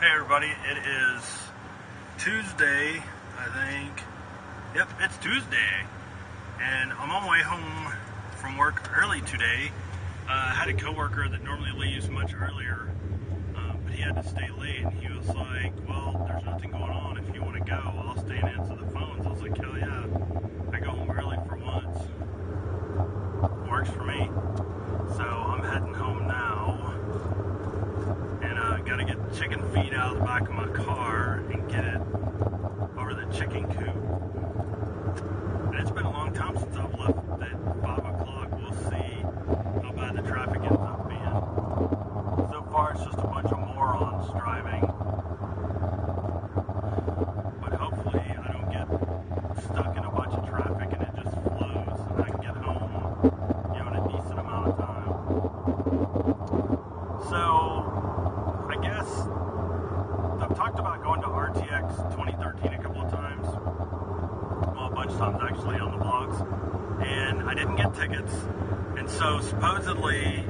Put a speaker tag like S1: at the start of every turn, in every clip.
S1: Hey everybody, it is Tuesday, I think. Yep, it's Tuesday. And I'm on my way home from work early today. I had a coworker that normally leaves much earlier, but he had to stay late. And he was like, well, there's nothing going on. If you want to go, I'll stay and answer the phones. I was like, hell yeah. I go home early for once. Works for me. So I'm heading home now. And gotta get chicken feed out of the back of my car and get it over the chicken coop. And it's been a long time since I've left at 5 o'clock. We'll see how bad the traffic ends up being. So far it's just a bunch of morons driving. But hopefully I don't get stuck in a bunch of traffic and it just flows and I can get home, in a decent amount of time. So I guess I've talked about going to RTX 2013 a couple of times. Well, a bunch of times actually on the blogs. And I didn't get tickets. And so supposedly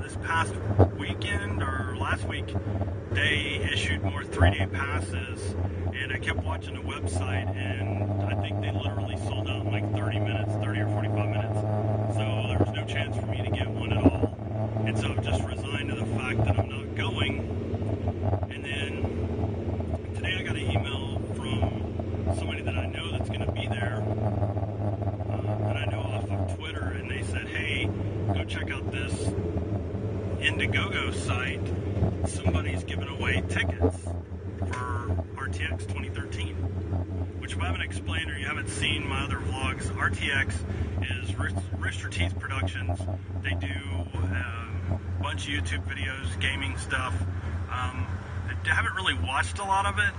S1: this past weekend or last week, they issued more 3-day passes. And I kept watching the website and I think they literally sold out in like 30 minutes, 30 or 45 minutes. So there was no chance for me to get one at all. And so I've just resigned to the fact that I'm not going. And then today I got an email from somebody that I know that's going to be there, that I know off of Twitter, and they said, hey, go check out this Indiegogo site. Somebody's giving away tickets for RTX 2013, which if I haven't explained or you haven't seen my other vlogs, RTX is Rooster Teeth Productions. They do a bunch of YouTube videos, gaming stuff. I haven't really watched a lot of it.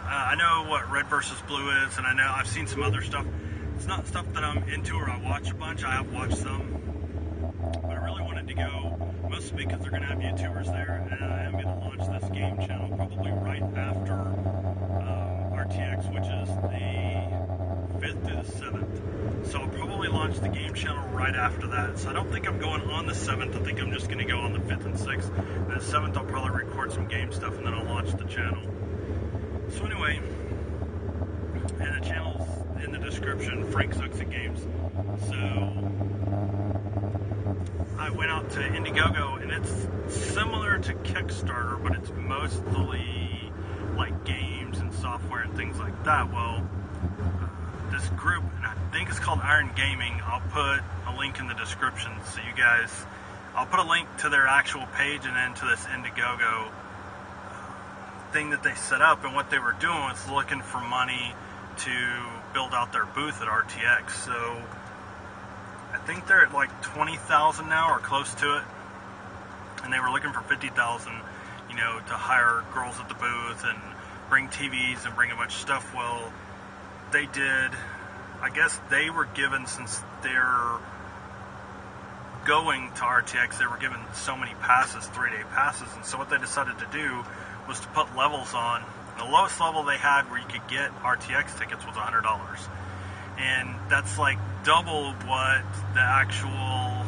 S1: I know what Red vs. Blue is, and I know I've seen some other stuff. It's not stuff that I'm into or I watch a bunch. I have watched some, but I really wanted to go, mostly because they're going to have YouTubers there, and I am going to launch this game channel probably right after RTX, which is the 5th through the 7th. So I'll probably launch the game channel right after that. So I don't think I'm going on the 7th. I think I'm just going to go on the 5th and 6th. And the 7th I'll probably record some game stuff and then I'll launch the channel. So anyway, and the channel's in the description, Frank Sucks at Games. So I went out to Indiegogo and it's similar to Kickstarter, but it's mostly like games and software and things like that. Well, this group, and I think it's called Iron Gaming, I'll put a link in the description so you guys, I'll put a link to their actual page and then to this Indiegogo thing that they set up. And what they were doing was looking for money to build out their booth at RTX. So I think they're at like 20,000 now or close to it, and they were looking for 50,000, to hire girls at the booth and bring TVs and bring a bunch of stuff. Well, they did, I guess they were given, since they're going to RTX, they were given so many passes, 3-day passes, and so what they decided to do was to put levels on. The lowest level they had where you could get RTX tickets was $100. And that's like double what the actual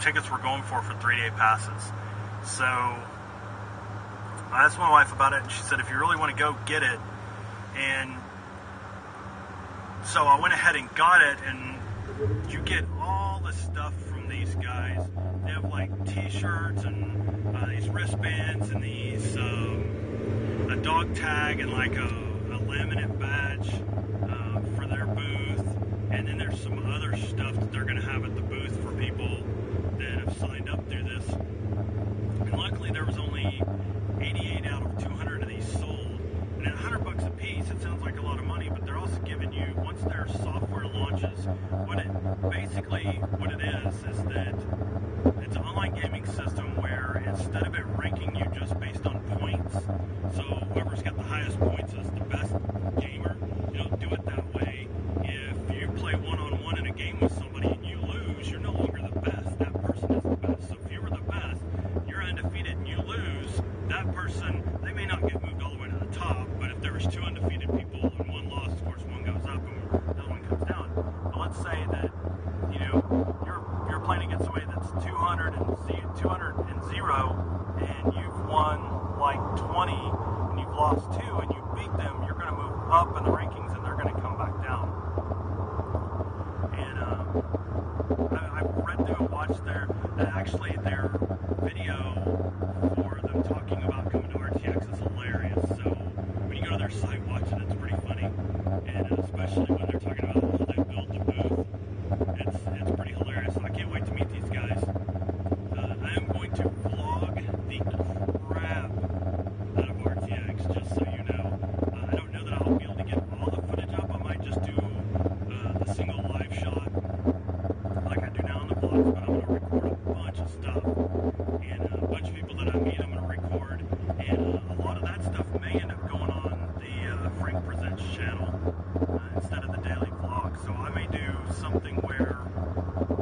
S1: tickets were going for 3-day passes. So I asked my wife about it, and she said, if you really want to go, get it. And so I went ahead and got it, and you get all the stuff from these guys. They have like t-shirts and these wristbands and these a dog tag and like a laminate badge for their booth. And then there's some other stuff that they're going to have at the booth for people that have signed up through this. And luckily there was only 88 out of 200 of these sold. And at $100 a piece, it sounds like a lot of money, but they're also giving you, once their software launches, what it is that it's an online gaming system where instead of it ranking you just based on points, so whoever's got the highest points is the best gamer, you don't do it that way. If you play one-on-one in a game with somebody and you lose, you're no longer the best. That person is the best. So if you were the best, you're undefeated and you lose, that person, they may not get moved all the way to the top, but if there was 2 undefeated people and 1 lost, of course one goes up and the other one comes down. But let's say that, you're playing against somebody that's 200 and 200 played their video for them talking about coming to RTX. It's hilarious. So when you go to their site, watch it. It's pretty funny, and especially when they're talking about how they built the booth. It's pretty hilarious. So I can't wait to meet these guys. I am going to vlog the crap out of RTX, just so you know. I don't know that I'll be able to get all the footage up. I might just do the single live shot like I do now on the vlogs, but I'm going to record a bunch of stuff. And a bunch of people that I meet, I'm going to record. And a lot of that stuff may end up going on the Frank Presents channel instead of the daily vlog. So I may do something where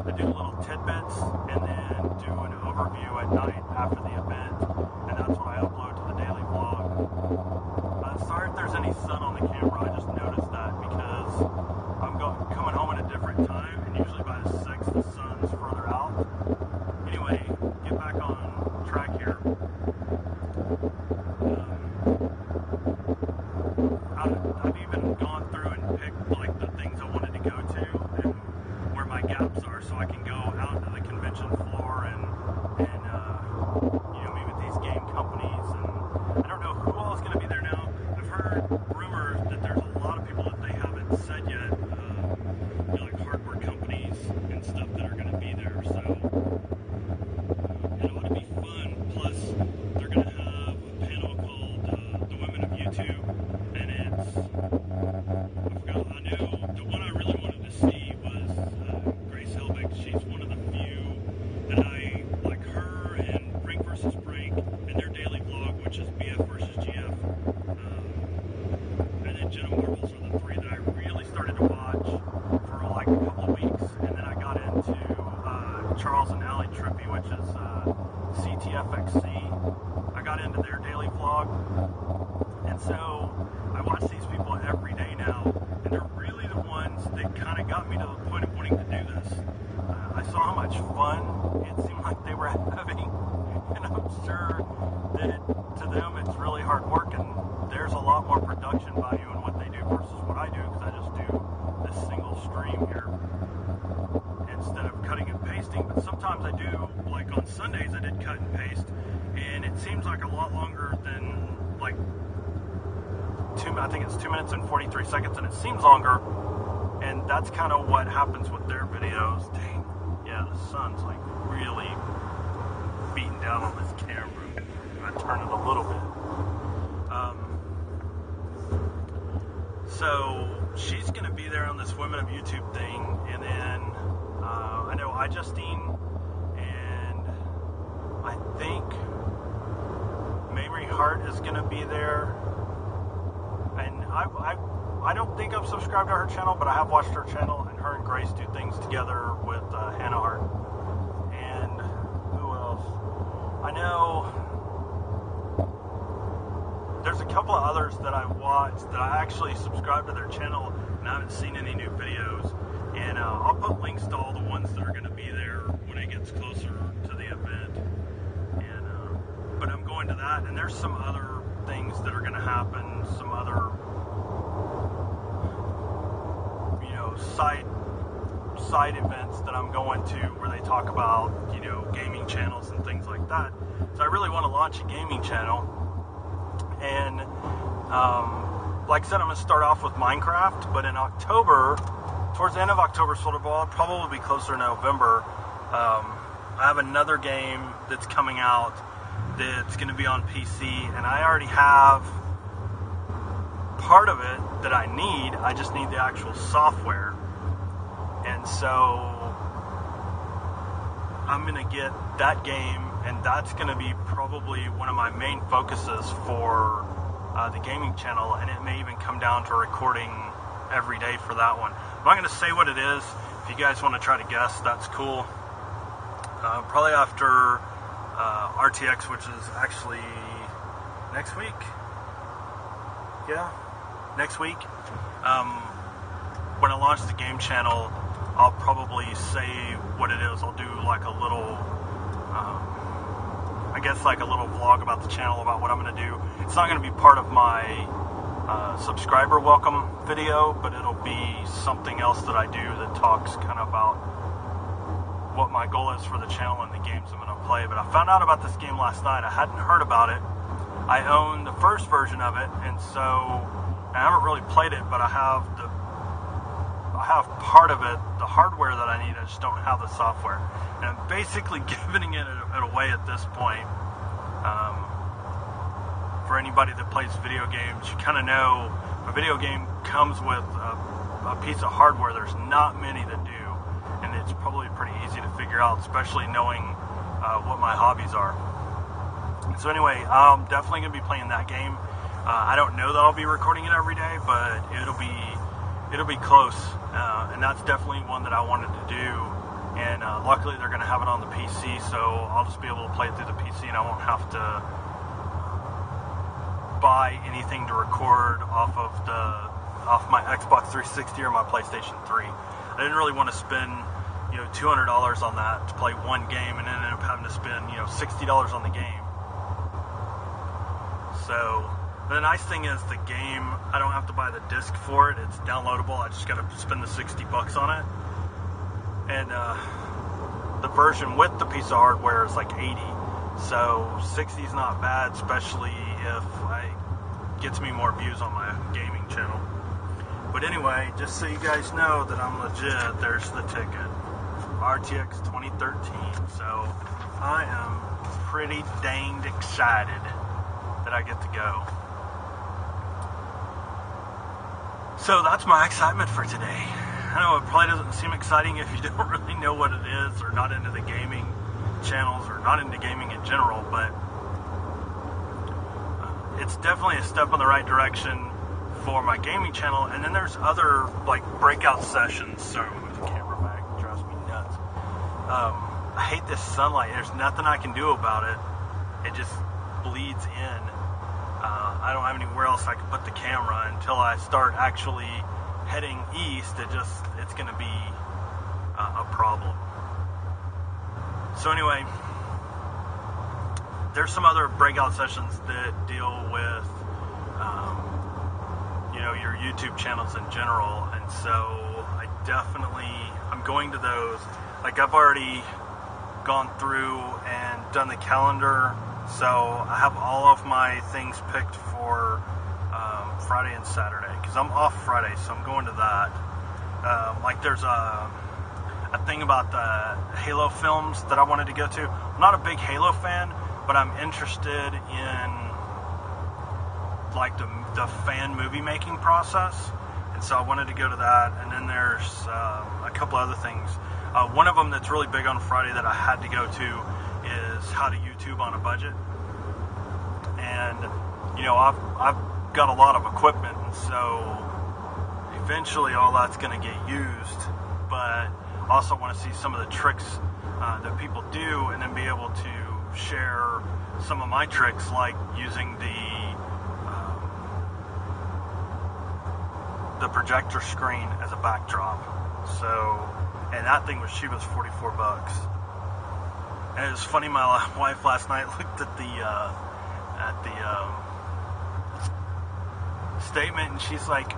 S1: I do little tidbits and then do an overview at night after the event, and that's what I upload to the daily vlog. Sorry if there's any sun on the camera. I just noticed that because I'm coming home at a different time, and usually by 6 the sun's further out. Anyway, get back on track here. I've even gone through and picked like the things I wanted to go to and where my gaps are, so I can go out to the convention floor and you know, meet with these game companies. And I don't know who all is going to be there now. I've heard rumors that there's a lot of people that they haven't said yet, you know, like hardware companies and stuff that are going to be there. So it ought to be fun. Plus, they're going to have a panel called The Women of YouTube, and it's, I know the one I really wanted to see was Grace Helbig. She's one of the few that I like, her and Frank versus Frank and their daily vlog, which is BF versus GF. And then Jenna Marbles are the three that I really started to watch for like a couple of weeks. And then I got into Charles and Allie Trippy, which is CTFXC. I got into their daily vlog. And so I watch these people every day now, and they're really the ones that kind of got me to the point of wanting to do this. I saw how much fun it seemed like they were having, and I'm sure that to them it's really hard work, and there's a lot more production value in what they do versus what I do, because I just do this single stream here instead of cutting and pasting. But sometimes I do, like on Sundays I did cut and paste, and it seems like a lot longer than like I think it's 2 minutes and 43 seconds, and it seems longer, and that's kind of what happens with their videos. Dang, yeah, the sun's like really beating down on this camera. I'm gonna turn it a little bit. So she's gonna be there on this Women of YouTube thing, and then I know iJustine, and I think Mamrie Hart is gonna be there. And I don't think I've subscribed to her channel, but I have watched her channel, and her and Grace do things together with Hannah Hart. And who else? I know there's a couple of others that I watched that I actually subscribed to their channel, and I haven't seen any new videos. And I'll put links to all the ones that are going to be there when it gets closer to the event. And but I'm going to that, and there's some other things that are going to happen, some other, you know, side events that I'm going to where they talk about, you know, gaming channels and things like that. So I really want to launch a gaming channel, and like I said, I'm going to start off with Minecraft, but in October, towards the end of October, sort of, well, probably be closer to November, I have another game that's coming out that's going to be on PC, and I already have part of it that I need. I just need the actual software, and so I'm going to get that game, and that's going to be probably one of my main focuses for the gaming channel, and it may even come down to recording every day for that one. I'm not going to say what it is. If you guys want to try to guess, that's cool. Probably after RTX, which is actually next week. Yeah, next week. When I launch the game channel, I'll probably say what it is. I'll do like a little, I guess like a little vlog about the channel, about what I'm going to do. It's not going to be part of my subscriber welcome video, but it'll be something else that I do that talks kind of about what my goal is for the channel and the games I'm going to play. But I found out about this game last night. I hadn't heard about it. I own the first version of it, and so I haven't really played it, but I have part of it, the hardware that I need. I just don't have the software, and I'm basically giving it away at this point. For anybody that plays video games, you kind of know a video game comes with a piece of hardware. There's not many that do, and it's probably pretty easy to figure out, especially knowing what my hobbies are. So anyway, I'm definitely going to be playing that game. I don't know that I'll be recording it every day, but it'll be close, and that's definitely one that I wanted to do. And luckily they're going to have it on the PC, so I'll just be able to play it through the PC, and I won't have to buy anything to record off my Xbox 360 or my PlayStation 3. I didn't really want to spend $200 on that to play one game and then end up having to spend $60 on the game. So the nice thing is the game, I don't have to buy the disc for it. It's downloadable. I just got to spend the $60 on it. And the version with the piece of hardware is like $80. So 60 is not bad, especially if it gets me more views on my gaming channel. But anyway, just so you guys know that I'm legit, there's the ticket. RTX 2013. So I am pretty danged excited that I get to go. So that's my excitement for today. I know it probably doesn't seem exciting if you don't really know what it is, or not into the gaming channels, or not into gaming in general, but it's definitely a step in the right direction for my gaming channel. And then there's other like breakout sessions. Sorry, I'll move the camera back. It drives me nuts. I hate this sunlight. There's nothing I can do about it. It just bleeds in. I don't have anywhere else I can put the camera until I start actually heading east. It's going to be a problem. So anyway, there's some other breakout sessions that deal with your YouTube channels in general, and so I'm going to those. Like, I've already gone through and done the calendar, so I have all of my things picked for Friday and Saturday, because I'm off Friday, so I'm going to that. Like, there's a thing about the Halo films that I wanted to go to. I'm not a big Halo fan, but I'm interested in like the fan movie making process, and so I wanted to go to that. And then there's a couple other things. One of them that's really big on Friday that I had to go to is how to YouTube on a budget. And I've got a lot of equipment, and so eventually all that's going to get used, but also want to see some of the tricks that people do, and then be able to share some of my tricks, like using the projector screen as a backdrop. So, and that thing was cheap as $44. And it was funny, my wife last night looked at the statement, and she's like,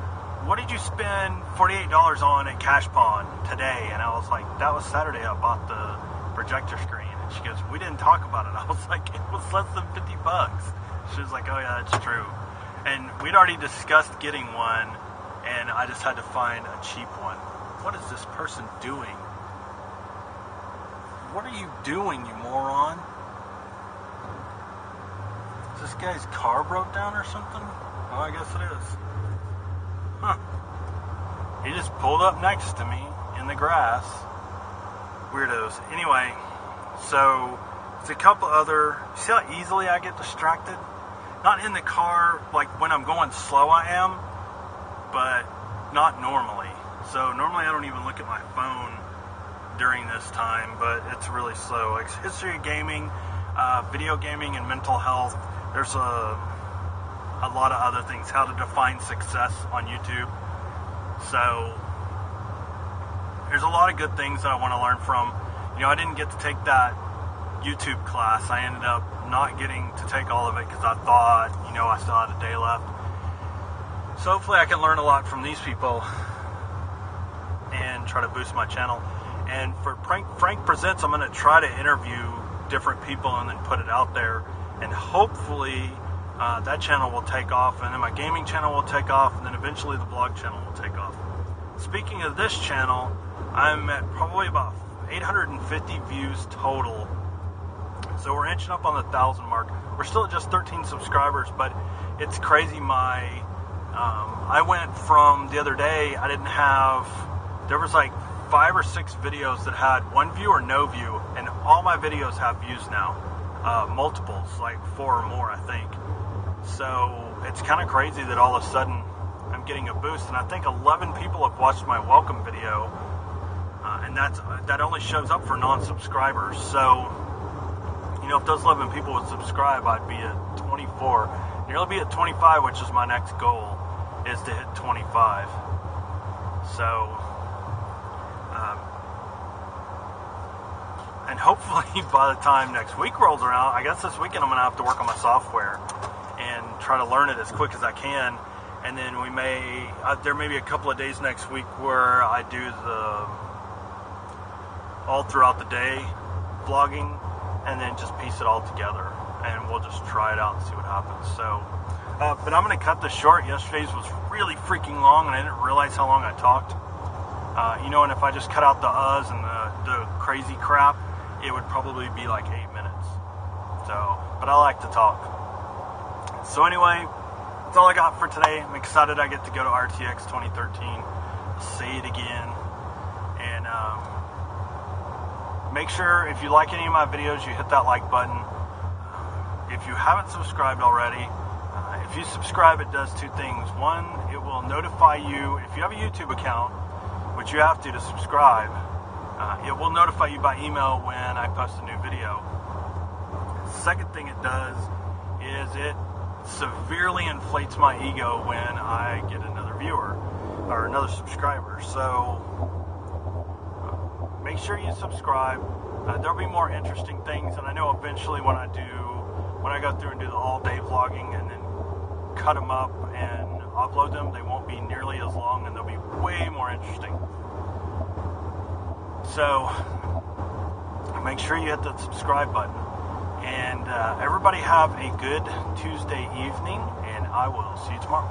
S1: "What did you spend $48 on at Cash Pawn today?" And I was like, "That was Saturday. I bought the projector screen." And she goes, "We didn't talk about it." I was like, "It was less than $50." She was like, "Oh yeah, that's true." And we'd already discussed getting one, and I just had to find a cheap one. What is this person doing? What are you doing, you moron? Is this guy's car broke down or something? Oh, I guess it is. Huh. He just pulled up next to me in the grass. Weirdos. Anyway, so it's a couple other... See how easily I get distracted? Not in the car, like when I'm going slow I am, but not normally. So normally I don't even look at my phone during this time, but it's really slow. Like history of gaming, video gaming, and mental health. There's a lot of other things. How to define success on YouTube. So there's a lot of good things that I want to learn from. I didn't get to take that YouTube class. I ended up not getting to take all of it because I thought, I still had a day left. So hopefully I can learn a lot from these people and try to boost my channel. And for Frank Presents, I'm going to try to interview different people and then put it out there. And hopefully that channel will take off. And then my gaming channel will take off. And then eventually the vlog channel will take off. Speaking of this channel, I'm at probably about 850 views total. So we're inching up on the 1,000 mark. We're still at just 13 subscribers, but it's crazy. I went from the other day, I didn't have, there was like 5 or 6 videos that had 1 view or no view, and all my videos have views now. Multiples, like 4 or more, I think. So it's kind of crazy that all of a sudden I'm getting a boost, and I think 11 people have watched my welcome video, and that only shows up for non-subscribers. So, you know, if those 11 people would subscribe, I'd be at 24. Nearly be at 25, which is my next goal, is to hit 25. So, and hopefully by the time next week rolls around, I guess this weekend I'm going to have to work on my software and try to learn it as quick as I can. And then we may, there may be a couple of days next week where I do the all throughout the day vlogging, and then just piece it all together, and we'll just try it out and see what happens. So, but I'm going to cut this short. Yesterday's was really freaking long, and I didn't realize how long I talked. You know, and if I just cut out the uhs and the crazy crap, it would probably be like 8 minutes. So, but I like to talk. So anyway, that's all I got for today. I'm excited I get to go to RTX 2013. I'll say it again. And make sure, if you like any of my videos, you hit that like button. If you haven't subscribed already, if you subscribe, it does 2 things. One, it will notify you, if you have a YouTube account, which you have to subscribe, it will notify you by email when I post a new video. The second thing it does is it severely inflates my ego when I get another viewer or another subscriber. So make sure you subscribe. There'll be more interesting things, and I know eventually when I go through and do the all-day vlogging and then cut them up and upload them, they won't be nearly as long, and they'll be way more interesting. So make sure you hit that subscribe button. And everybody have a good Tuesday evening, and I will see you tomorrow.